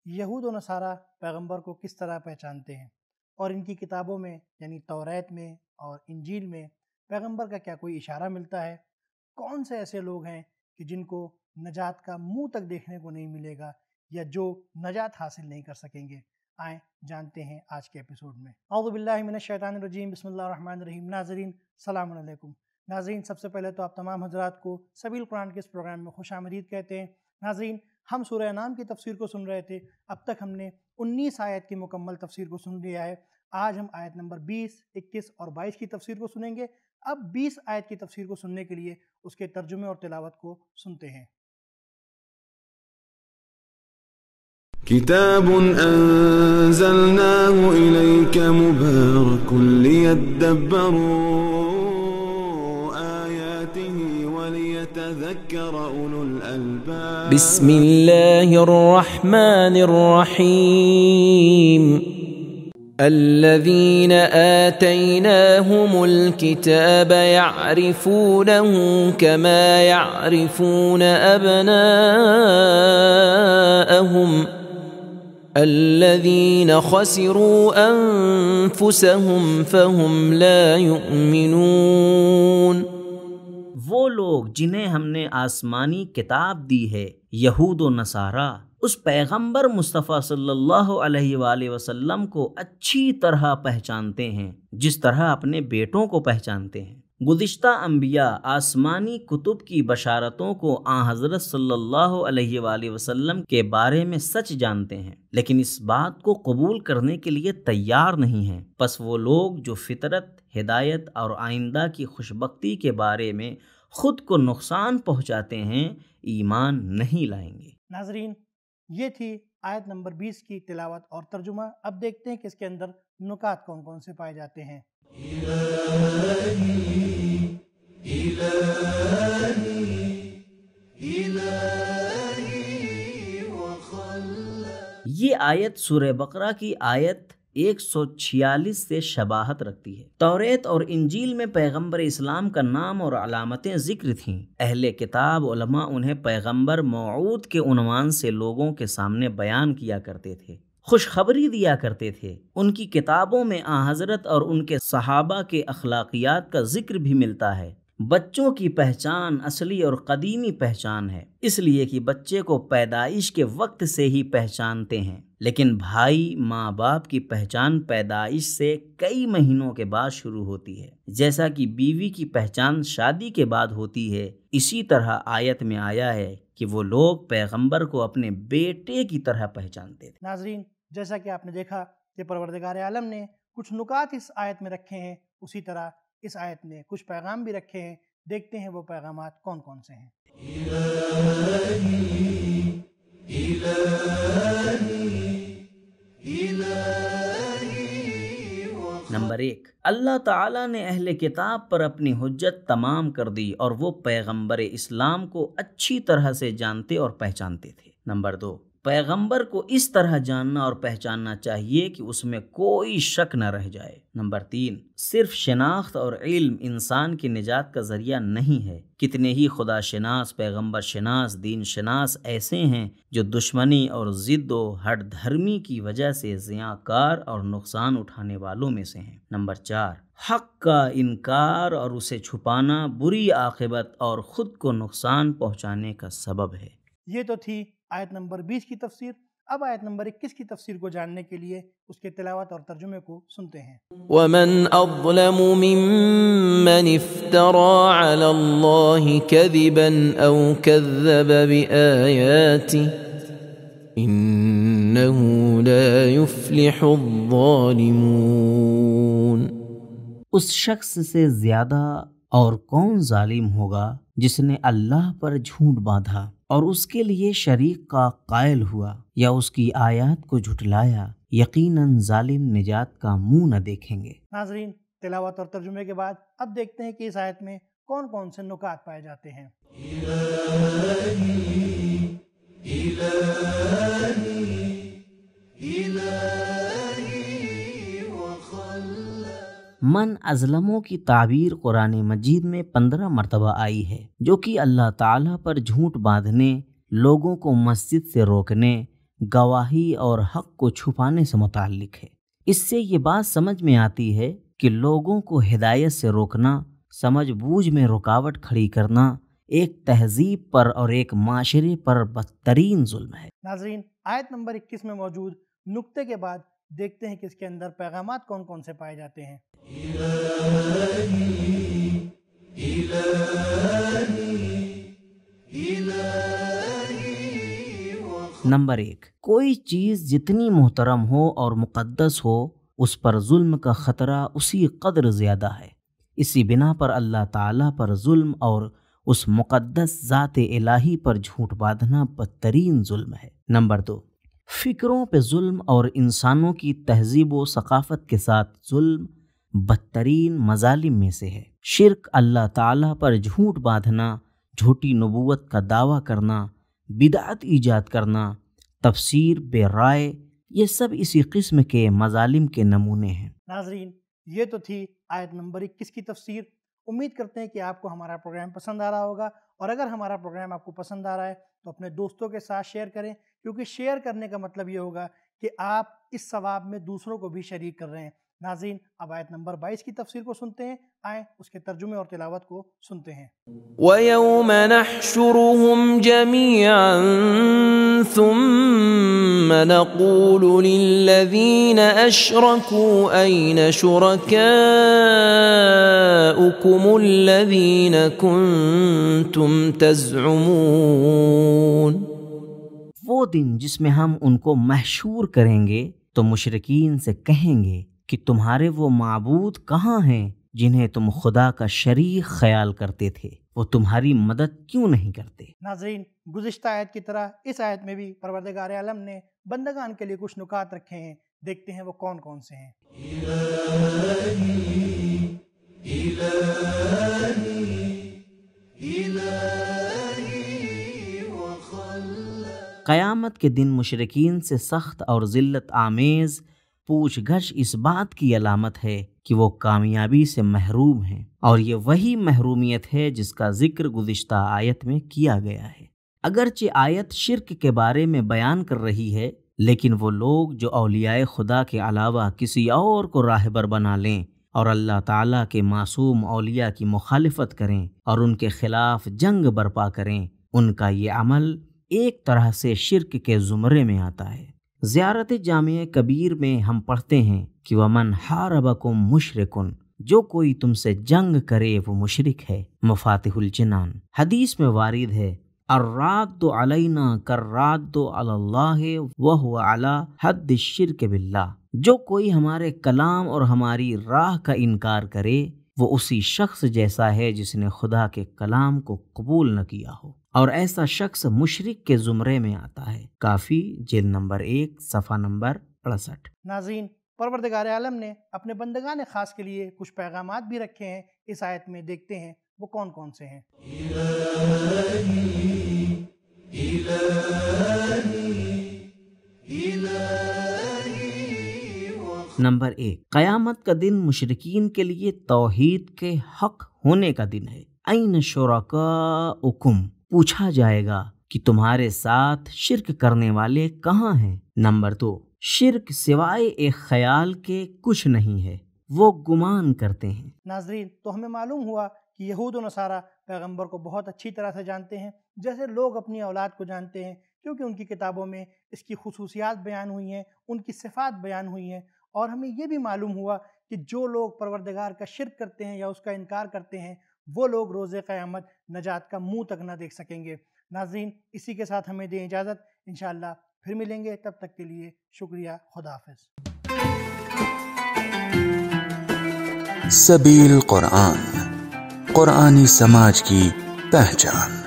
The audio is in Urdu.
یہود و نصارہ پیغمبر کو کس طرح پہچانتے ہیں، اور ان کی کتابوں میں یعنی توریت میں اور انجیل میں پیغمبر کا کیا کوئی اشارہ ملتا ہے؟ کون سے ایسے لوگ ہیں کہ جن کو نجات کا منہ تک دیکھنے کو نہیں ملے گا یا جو نجات حاصل نہیں کر سکیں گے؟ آئیں جانتے ہیں آج کے ایپیسوڈ میں۔ اعوذ باللہ من الشیطان الرجیم، بسم اللہ الرحمن الرحیم۔ ناظرین السلام علیکم۔ ناظرین، سب سے پہلے تو آپ تمام حضرات کو سبیل قرآن کے اس پروگرام میں خوش آمدید کہتے ہیں۔ ناظرین، ہم سورہ انعام کی تفسیر کو سن رہے تھے، اب تک ہم نے 19 آیت کی مکمل تفسیر کو سن لیا ہے۔ آج ہم آیت نمبر 20، 21 اور 22 کی تفسیر کو سنیں گے۔ اب 20 آیت کی تفسیر کو سننے کے لیے اس کے ترجمے اور تلاوت کو سنتے ہیں۔ كتاب أنزلناه إليك مبارك ليدبروا آياته وليتذكر أولو الألباب بسم الله الرحمن الرحيم الذين آتيناهم الكتاب يعرفونه كما يعرفون أبناءهم الذين خسروا أنفسهم فهم لا يؤمنون۔ وہ لوگ جنہیں ہم نے آسمانی کتاب دی ہے، یہود و نصارہ، اس پیغمبر مصطفیٰ صلی اللہ علیہ وآلہ وسلم کو اچھی طرح پہچانتے ہیں جس طرح اپنے بیٹوں کو پہچانتے ہیں۔ گزشتہ انبیاء آسمانی کتب کی بشارتوں کو آن حضرت صلی اللہ علیہ وآلہ وسلم کے بارے میں سچ جانتے ہیں، لیکن اس بات کو قبول کرنے کے لیے تیار نہیں ہیں۔ پس وہ لوگ جو فطرت، ہدایت اور آئندہ کی خوشبختی کے بارے میں خود کو نقصان پہنچاتے ہیں، ایمان نہیں لائیں گے۔ ناظرین، یہ تھی آیت نمبر 20 کی تلاوت اور ترجمہ۔ اب دیکھتے ہیں کہ اس کے اندر نکات کون کون سے پائے جاتے ہیں۔ یہ آیت سورہ بقرہ کی آیت 146 سے شباہت رکھتی ہے۔ توریت اور انجیل میں پیغمبر اسلام کا نام اور علامتیں ذکر تھیں۔ اہل کتاب علماء انہیں پیغمبر موعود کے عنوان سے لوگوں کے سامنے بیان کیا کرتے تھے، خوشخبری دیا کرتے تھے۔ ان کی کتابوں میں آن حضرت اور ان کے صحابہ کے اخلاقیات کا ذکر بھی ملتا ہے۔ بچوں کی پہچان اصلی اور قدیمی پہچان ہے، اس لیے کہ بچے کو پیدائش کے وقت سے ہی پہچانتے ہیں، لیکن بھائی ماں باپ کی پہچان پیدائش سے کئی مہینوں کے بعد شروع ہوتی ہے۔ جیسا کہ بیوی کی پہچان شادی کے بعد ہوتی ہے، اسی طرح آیت میں آیا ہے کہ وہ لوگ پیغمبر کو اپنے بیٹے کی طرح پہچانتے تھے۔ ناظرین، جیسا کہ آپ نے دیکھا کہ پروردگار عالم نے کچھ نکات اس آیت میں رکھے ہیں، اسی طرح اس آیت نے کچھ پیغام بھی رکھے ہیں۔ دیکھتے ہیں وہ پیغامات کون کون سے ہیں۔ نمبر 1، اللہ تعالیٰ نے اہل کتاب پر اپنی حجت تمام کر دی اور وہ پیغمبر اسلام کو اچھی طرح سے جانتے اور پہچانتے تھے۔ نمبر 2، پیغمبر کو اس طرح جاننا اور پہچاننا چاہیے کہ اس میں کوئی شک نہ رہ جائے۔ نمبر 3، صرف شناخت اور علم انسان کی نجات کا ذریعہ نہیں ہے۔ کتنے ہی خدا شناس، پیغمبر شناس، دین شناس ایسے ہیں جو دشمنی اور ضد و ہٹ دھرمی کی وجہ سے زیانکار اور نقصان اٹھانے والوں میں سے ہیں۔ نمبر 4، حق کا انکار اور اسے چھپانا بری عاقبت اور خود کو نقصان پہنچانے کا سبب ہے۔ یہ تو تھی آیت نمبر 20 کی تفسیر۔ اب آیت نمبر 21 کی تفسیر کو جاننے کے لیے اس کے تلاوت اور ترجمے کو سنتے ہیں۔ ومن اظلم ممن افترى على الله كذبا او كذب بآياته انه لا يفلح الظالمون۔ اس شخص سے زیادہ اور کون ظالم ہوگا جس نے اللہ پر جھوٹ باندھا اور اس کے لیے شریک کا قائل ہوا یا اس کی آیات کو جھٹلایا، یقیناً ظالم نجات کا منہ نہ دیکھیں گے۔ ناظرین، تلاوت اور ترجمے کے بعد اب دیکھتے ہیں کہ اس آیت میں کون کون سے نکات پائے جاتے ہیں۔ من ازلموں کی تعبیر قرآن مجید میں 15 مرتبہ آئی ہے، جو کہ اللہ تعالیٰ پر جھوٹ باندھنے، لوگوں کو مسجد سے روکنے، گواہی اور حق کو چھپانے سے متعلق ہے۔ اس سے یہ بات سمجھ میں آتی ہے کہ لوگوں کو ہدایت سے روکنا، سمجھ بوجھ میں رکاوٹ کھڑی کرنا ایک تہذیب پر اور ایک معاشرے پر بدترین ظلم ہے۔ ناظرین، آیت نمبر 21 میں موجود نقطے کے بعد دیکھتے ہیں کہ اس کے اندر پیغامات کون کون سے پائے جاتے ہیں۔ نمبر 1، کوئی چیز جتنی محترم ہو اور مقدس ہو اس پر ظلم کا خطرہ اسی قدر زیادہ ہے۔ اسی بنا پر اللہ تعالیٰ پر ظلم اور اس مقدس ذات الہی پر جھوٹ باندھنا بدترین ظلم ہے۔ نمبر 2، فکروں پہ ظلم اور انسانوں کی تہذیب و ثقافت کے ساتھ ظلم بدترین مظالم میں سے ہے۔ شرک، اللہ تعالیٰ پر جھوٹ باندھنا، جھوٹی نبوت کا دعویٰ کرنا، بدعت ایجاد کرنا، تفسیر بے رائے، یہ سب اسی قسم کے مظالم کے نمونے ہیں۔ ناظرین، یہ تو تھی آیت نمبر 21 کی تفسیر۔ امید کرتے ہیں کہ آپ کو ہمارا پروگرام پسند آ رہا ہوگا، اور اگر ہمارا پروگرام آپ کو پسند آ رہا ہے تو اپنے دوستوں کے ساتھ شیئر کریں، کیونکہ شیئر کرنے کا مطلب یہ ہوگا کہ آپ اس ثواب میں دوسروں کو بھی شریک کر رہے ہیں۔ ناظرین، اب آیت نمبر 22 کی تفسیر کو سنتے ہیں، آئیں اس کے ترجمے اور تلاوت کو سنتے ہیں۔ وَيَوْمَ نَحْشُرُهُمْ جَمِيعًا ثُمَّ نَقُولُ لِلَّذِينَ أَشْرَكُوا أَيْنَ شُرَكَاؤُكُمُ الَّذِينَ كُنتُمْ تَزْعُمُونَ۔ وہ دن جس میں ہم ان کو محشور کریں گے تو مشرکین سے کہیں گے کہ تمہارے وہ معبود کہاں ہیں جنہیں تم خدا کا شریک خیال کرتے تھے، وہ تمہاری مدد کیوں نہیں کرتے؟ ناظرین، گزشتہ آیت کی طرح اس آیت میں بھی پروردگار عالم نے بندگان کے لیے کچھ نکات رکھے ہیں، دیکھتے ہیں وہ کون کون سے ہیں۔ قیامت کے دن مشرکین سے سخت اور ذلت آمیز پوچھ گچھ اس بات کی علامت ہے کہ وہ کامیابی سے محروم ہیں، اور یہ وہی محرومیت ہے جس کا ذکر گزشتہ آیت میں کیا گیا ہے۔ اگرچہ آیت شرک کے بارے میں بیان کر رہی ہے، لیکن وہ لوگ جو اولیاء خدا کے علاوہ کسی اور کو راہبر بنا لیں اور اللہ تعالیٰ کے معصوم اولیاء کی مخالفت کریں اور ان کے خلاف جنگ برپا کریں، ان کا یہ عمل ایک طرح سے شرک کے زمرے میں آتا ہے۔ زیارت جامع کبیر میں ہم پڑھتے ہیں کہ وَمَنْ حَارَبَكُمْ مُشْرِكٌ، جو کوئی تم سے جنگ کرے وہ مشرک ہے۔ مفاتح الجنان حدیث میں وارد ہے، الراد علینا کرراد علی اللہ وہو علی حد الشرک باللہ، جو کوئی ہمارے کلام اور ہماری راہ کا انکار کرے وہ اسی شخص جیسا ہے جس نے خدا کے کلام کو قبول نہ کیا ہو، اور ایسا شخص مشرک کے زمرے میں آتا ہے۔ کافی جلد نمبر 1 صفحہ نمبر 68۔ ناظرین، پروردگار عالم نے اپنے بندگان خاص کے لیے کچھ پیغامات بھی رکھے ہیں، اس آیت میں دیکھتے ہیں وہ کون کون سے ہیں۔ نمبر 1، قیامت کا دن مشرکین کے لیے توحید کے حق ہونے کا دن ہے۔ این شرکاؤکم، پوچھا جائے گا کہ تمہارے ساتھ شرک کرنے والے کہاں ہیں۔ نمبر 2، شرک سوائے ایک خیال کے کچھ نہیں ہے، وہ گمان کرتے ہیں۔ ناظرین، تو ہمیں معلوم ہوا کہ یہود و نصارہ پیغمبر کو بہت اچھی طرح سے جانتے ہیں، جیسے لوگ اپنی اولاد کو جانتے ہیں، کیونکہ ان کی کتابوں میں اس کی خصوصیات بیان ہوئی ہیں، ان کی صفات بیان ہوئی ہیں، اور ہمیں یہ بھی معلوم ہوا کہ جو لوگ پروردگار کا شرک کرتے ہیں یا اس کا انکار کرتے ہیں وہ لوگ روز قیامت نجات کا منہ تک نہ دیکھ سکیں گے۔ ناظرین، اسی کے ساتھ ہمیں دیں اجازت، انشاءاللہ پھر ملیں گے، تب تک کے لیے شکریہ، خدا حافظ۔ سبیل قرآن، قرآنی سماج کی پہچان۔